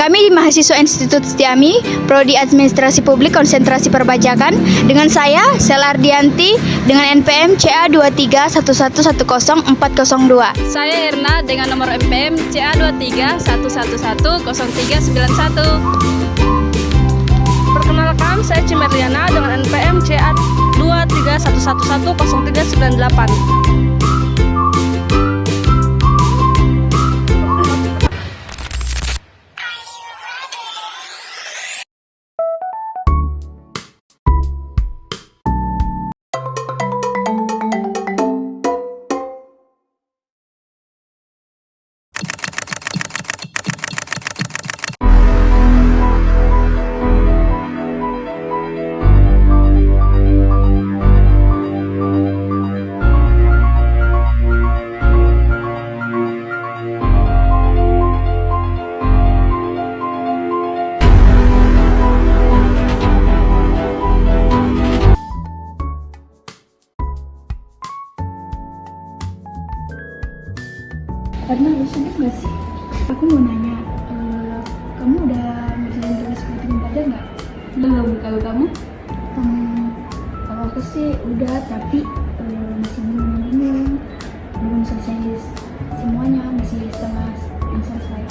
Kami mahasiswa Institut Setiami, Prodi Administrasi Publik Konsentrasi Perpajakan, dengan saya Sela Ardianti dengan NPM CA2311100402. Saya Irna dengan nomor NPM CA2311100391. Perkenalkan, saya Cimerliana dengan NPM CA2311100398. Karena lu sendiri nggak sih? Aku mau nanya, kamu udah ngerjain tugas praktikum pajak nggak? Belum, kalau kamu? Kalau aku sih udah, tapi masih bingung, belum selesai semuanya, masih setengah yang selesai.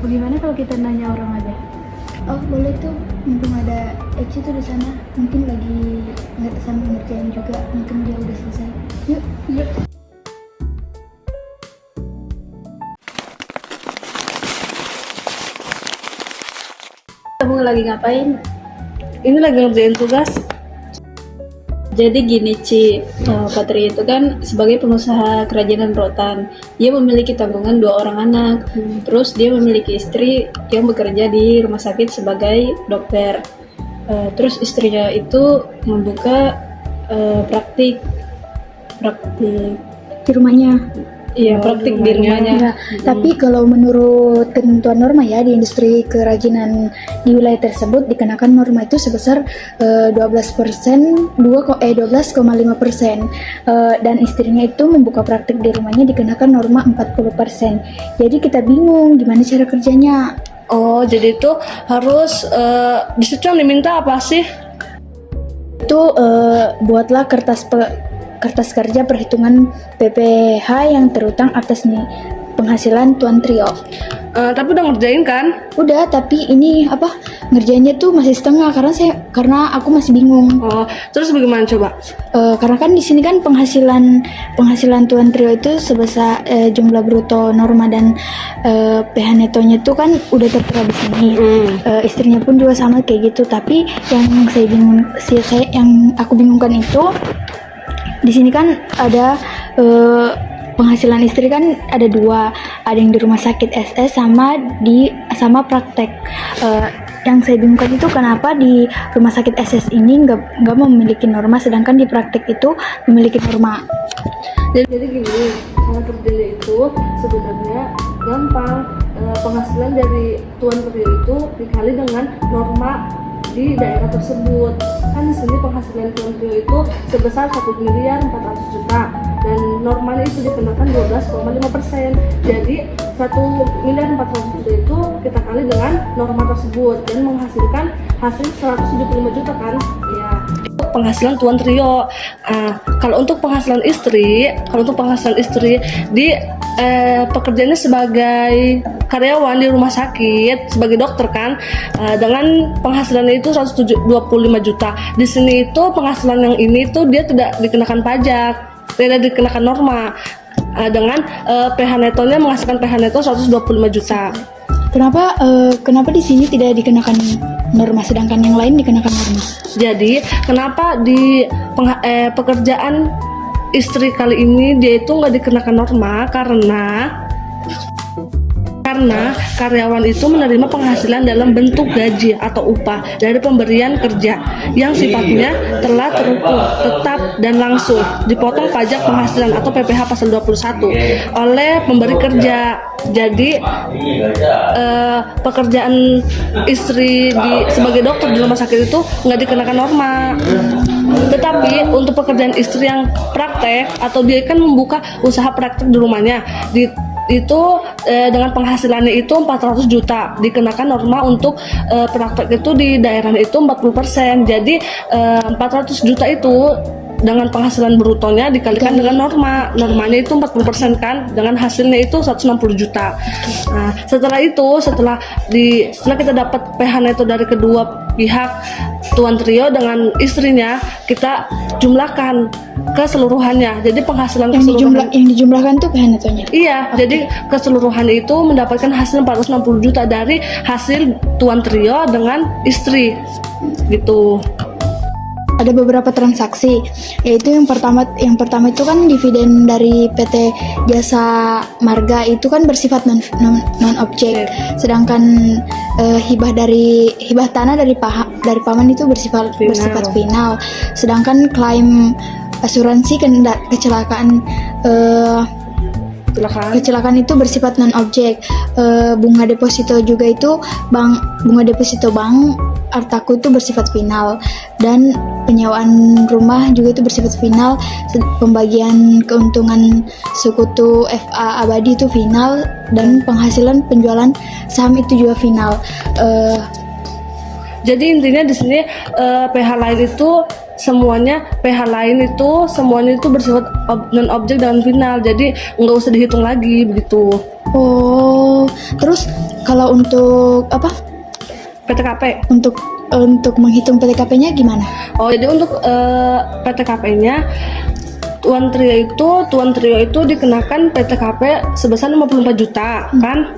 Bagaimana kalau kita nanya orang aja? Oh boleh tuh, mumpung ada Eci tuh di sana, mungkin lagi sama ngerjain juga, mungkin dia udah selesai. Yuk, yuk. Kamu lagi ngapain? Ini lagi ngerjain tugas. Jadi gini Ci, Patri itu kan sebagai pengusaha kerajinan rotan. Dia memiliki tanggungan 2 orang anak. Terus dia memiliki istri yang bekerja di rumah sakit sebagai dokter. Terus istrinya itu membuka praktik Di rumahnya. Iya, praktik di rumahnya. Ya, tapi kalau menurut ketentuan norma ya di industri kerajinan di wilayah tersebut dikenakan norma itu sebesar 12%, 12,5%, dan istrinya itu membuka praktik di rumahnya dikenakan norma 40%. Jadi kita bingung gimana cara kerjanya. Oh, jadi itu harus di situ yang diminta apa sih? Itu buatlah kertas kerja perhitungan PPh yang terutang atas nih penghasilan Tuan Trio. Tapi udah ngerjain kan? Udah, tapi ini ngerjainnya tuh masih setengah karena aku masih bingung. Oh, terus bagaimana coba? Karena kan di sini kan penghasilan Tuan Trio itu sebesar jumlah bruto norma dan PH netonya tuh kan udah tertera di sini. Istrinya pun juga sama kayak gitu. Tapi yang yang aku bingungkan itu di sini kan ada penghasilan istri kan ada 2, ada yang di rumah sakit SS sama praktek. Yang saya bingungkan itu kenapa di rumah sakit SS ini nggak memiliki norma, sedangkan di praktek itu memiliki norma. Jadi gini, cara kerjanya itu sebenarnya gampang. Penghasilan dari Tuan Trio itu dikali dengan norma di daerah tersebut. Kan di sini penghasilan Tuan Trio itu sebesar 1.400.000.000 dan normalnya itu dikenakan 12,5%. Jadi 1.400.000.000 itu kita kali dengan norma tersebut dan menghasilkan hasil 175 juta kan? Ya. Penghasilan Tuan Trio. Kalau untuk penghasilan istri di pekerjaannya sebagai karyawan di rumah sakit sebagai dokter kan, dengan penghasilannya itu 125 juta. Di sini itu penghasilan yang ini tuh dia tidak dikenakan pajak, tidak dikenakan norma. Dengan PH netonya menghasilkan PH neto 125 juta. Kenapa di sini tidak dikenakan norma sedangkan yang lain dikenakan norma? Jadi kenapa di pekerjaan istri kali ini dia itu nggak dikenakan norma karena karyawan itu menerima penghasilan dalam bentuk gaji atau upah dari pemberian kerja yang sifatnya telah terukur, tetap dan langsung, dipotong pajak penghasilan atau PPh pasal 21 oleh pemberi kerja. Jadi pekerjaan istri sebagai dokter di rumah sakit itu nggak dikenakan norma. Tetapi untuk pekerjaan istri yang praktek atau dia kan membuka usaha praktek di rumahnya, itu dengan penghasilannya itu 400 juta dikenakan norma untuk praktek itu di daerah itu 40%. Jadi 400 juta itu dengan penghasilan brutonya dikalikan dengan normanya itu 40% kan, dengan hasilnya itu 160 juta. Nah, setelah kita dapat PH neto dari kedua pihak, Tuan Trio dengan istrinya, kita jumlahkan keseluruhannya. Jadi penghasilan yang dijumlahkan tuh PH netonya. Iya, jadi keseluruhannya itu mendapatkan hasil 460 juta dari hasil Tuan Trio dengan istri gitu. Ada beberapa transaksi, yaitu yang pertama itu kan dividen dari PT Jasa Marga itu kan bersifat non objek, sedangkan hibah tanah dari paman itu bersifat final, sedangkan klaim asuransi kecelakaan itu bersifat non objek. Bunga deposito juga itu bunga deposito bank Artaku itu bersifat final, dan penyewaan rumah juga itu bersifat final. Pembagian keuntungan sekutu FA Abadi itu final, dan penghasilan penjualan saham itu juga final. Jadi intinya di sini PH lain itu semuanya bersifat non objek dan final, jadi nggak usah dihitung lagi begitu. Oh, terus kalau untuk apa? PTKP. Untuk menghitung PTKP-nya gimana? Oh, jadi untuk PTKP-nya Tuan Trio itu dikenakan PTKP sebesar 54 juta kan?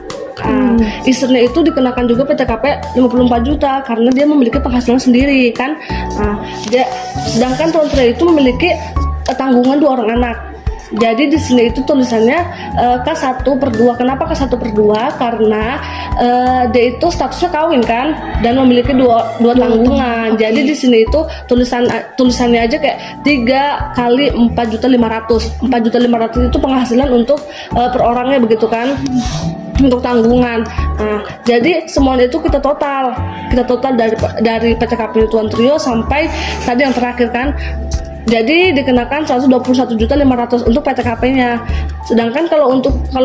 Istrinya itu dikenakan juga PTKP 54 juta karena dia memiliki penghasilan sendiri kan. Sedangkan Tuan Trio itu memiliki tanggungan 2 orang anak. Jadi di sini itu tulisannya K1/2. Kenapa K1/2? Karena dia itu statusnya kawin kan, dan memiliki dua tanggungan. Okay. Jadi di sini itu tulisannya aja kayak 3 kali 4.500.000. 4.500.000 itu penghasilan untuk per orangnya begitu kan, untuk tanggungan. Nah, jadi semuanya itu kita total dari PTKP Tuan Trio sampai tadi yang terakhir kan. Jadi dikenakan 121.500.000 untuk PTKP-nya. Sedangkan kalau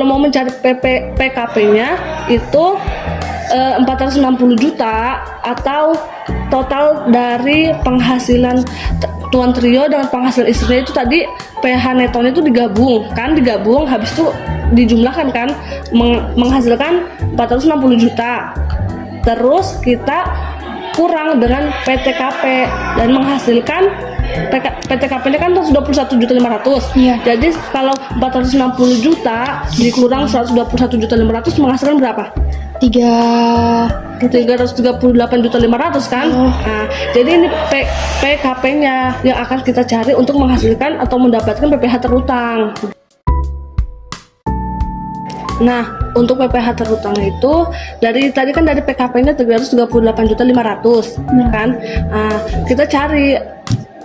mau mencari PKP-nya itu 460 juta, atau total dari penghasilan Tuan Trio dengan penghasilan istrinya itu tadi PH netonya itu digabung habis itu dijumlahkan kan, menghasilkan 460 juta. Terus kita kurang dengan PTKP dan menghasilkan PTKP-nya kan 121.500.000. Iya. Jadi kalau 460 juta dikurang 121.500.000 menghasilkan berapa? 338.500.000 kan? Nah, jadi ini PKP-nya yang akan kita cari untuk menghasilkan atau mendapatkan PPh terutang. Nah, untuk PPh terutang itu dari tadi kan dari PKP-nya 338.500.000 kan? Nah, kita cari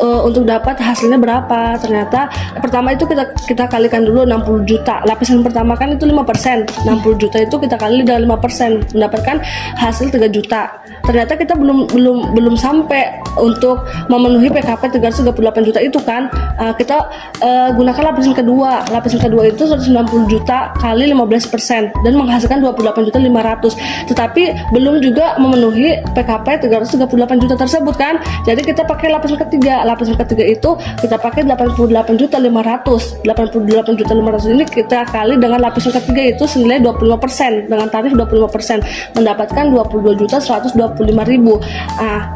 untuk dapat hasilnya berapa. Ternyata pertama itu kita kalikan dulu 60 juta. Lapisan pertama kan itu 5%. 60 juta itu kita kali dengan 5%, mendapatkan hasil 3 juta. Ternyata kita belum sampai untuk memenuhi PKP 338 juta itu kan. Kita gunakan lapisan kedua. Lapisan kedua itu 190 juta kali 15% dan menghasilkan 28.500.000. Tetapi belum juga memenuhi PKP 338 juta tersebut kan. Jadi kita pakai lapisan ketiga. Lapisan ketiga itu kita pakai 88.500.000. 88.500.000 ini kita kali dengan lapisan ketiga itu senilai 25%, dengan tarif 25%, mendapatkan 22.125.000.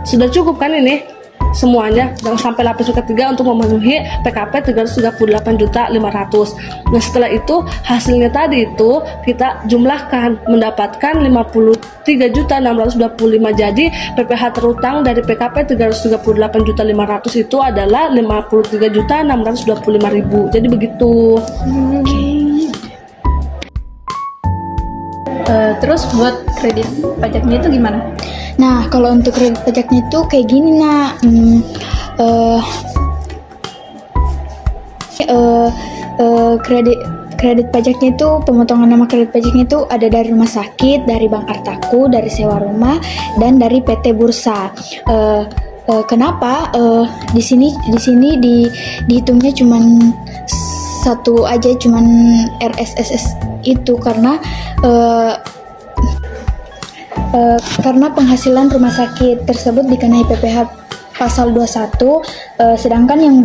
Sudah cukup kan ini semuanya dan sampai lapisan ketiga untuk memenuhi PKP 338.500.000. Nah, setelah itu hasilnya tadi itu kita jumlahkan mendapatkan 53.625.000. Jadi PPh terutang dari PKP 338.500.000 itu adalah 53.625.000. Jadi begitu. Terus buat kredit pajaknya itu gimana? Nah, kalau untuk kredit pajaknya itu kayak gini, nak. Kredit pajaknya itu, pemotongan nama kredit pajaknya itu ada dari rumah sakit, dari Bank Artaku, dari sewa rumah, dan dari PT Bursa. Kenapa di sini dihitungnya cuman satu aja, cuman RSSS itu karena penghasilan rumah sakit tersebut dikenai PPh pasal 21, sedangkan yang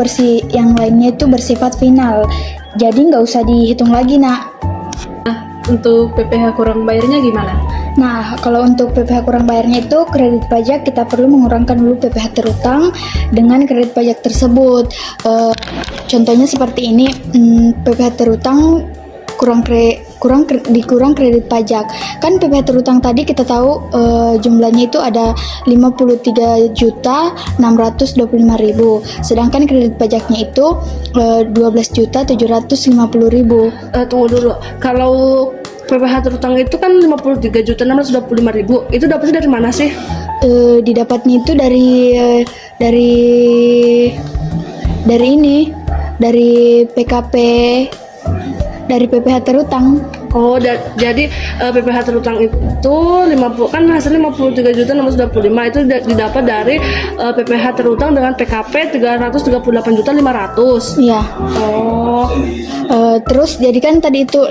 lainnya itu bersifat final, jadi nggak usah dihitung lagi, Nak. Untuk PPh kurang bayarnya gimana? Nah, kalau untuk PPh kurang bayarnya itu kredit pajak, kita perlu mengurangkan dulu PPh terutang dengan kredit pajak tersebut. Contohnya seperti ini, PPh terutang dikurang kredit pajak. Kan PPh terutang tadi kita tahu jumlahnya itu ada 53.625.000, sedangkan kredit pajaknya itu 12.750.000. Tunggu dulu. Kalau PPh terutang itu kan 53.625.000. Itu dapetnya dari mana sih? Didapatnya itu dari PKP, dari PPh terutang. Oh, jadi PPh terutang itu 50 kan hasilnya 53.625 itu didapat dari PPh terutang dengan PKP 338.500. Iya. Oh. Terus jadi kan tadi itu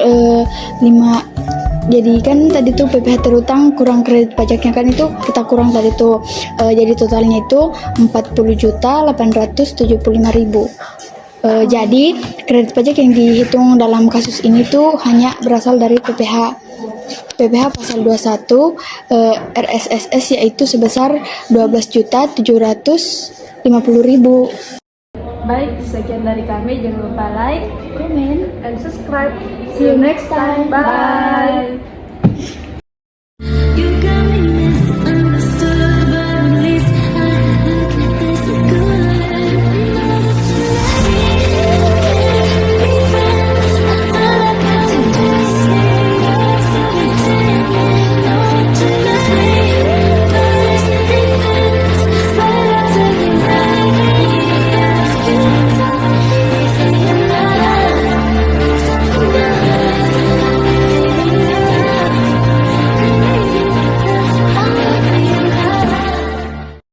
PPh terutang kurang kredit pajaknya kan, itu kita kurang tadi itu, jadi totalnya itu 40.875.000. Jadi kredit pajak yang dihitung dalam kasus ini tuh hanya berasal dari PPh pasal 21 RSSS, yaitu sebesar 12.750.000. Baik, sekian dari kami. Jangan lupa like, Comment. And subscribe. See you next time. Bye. You got me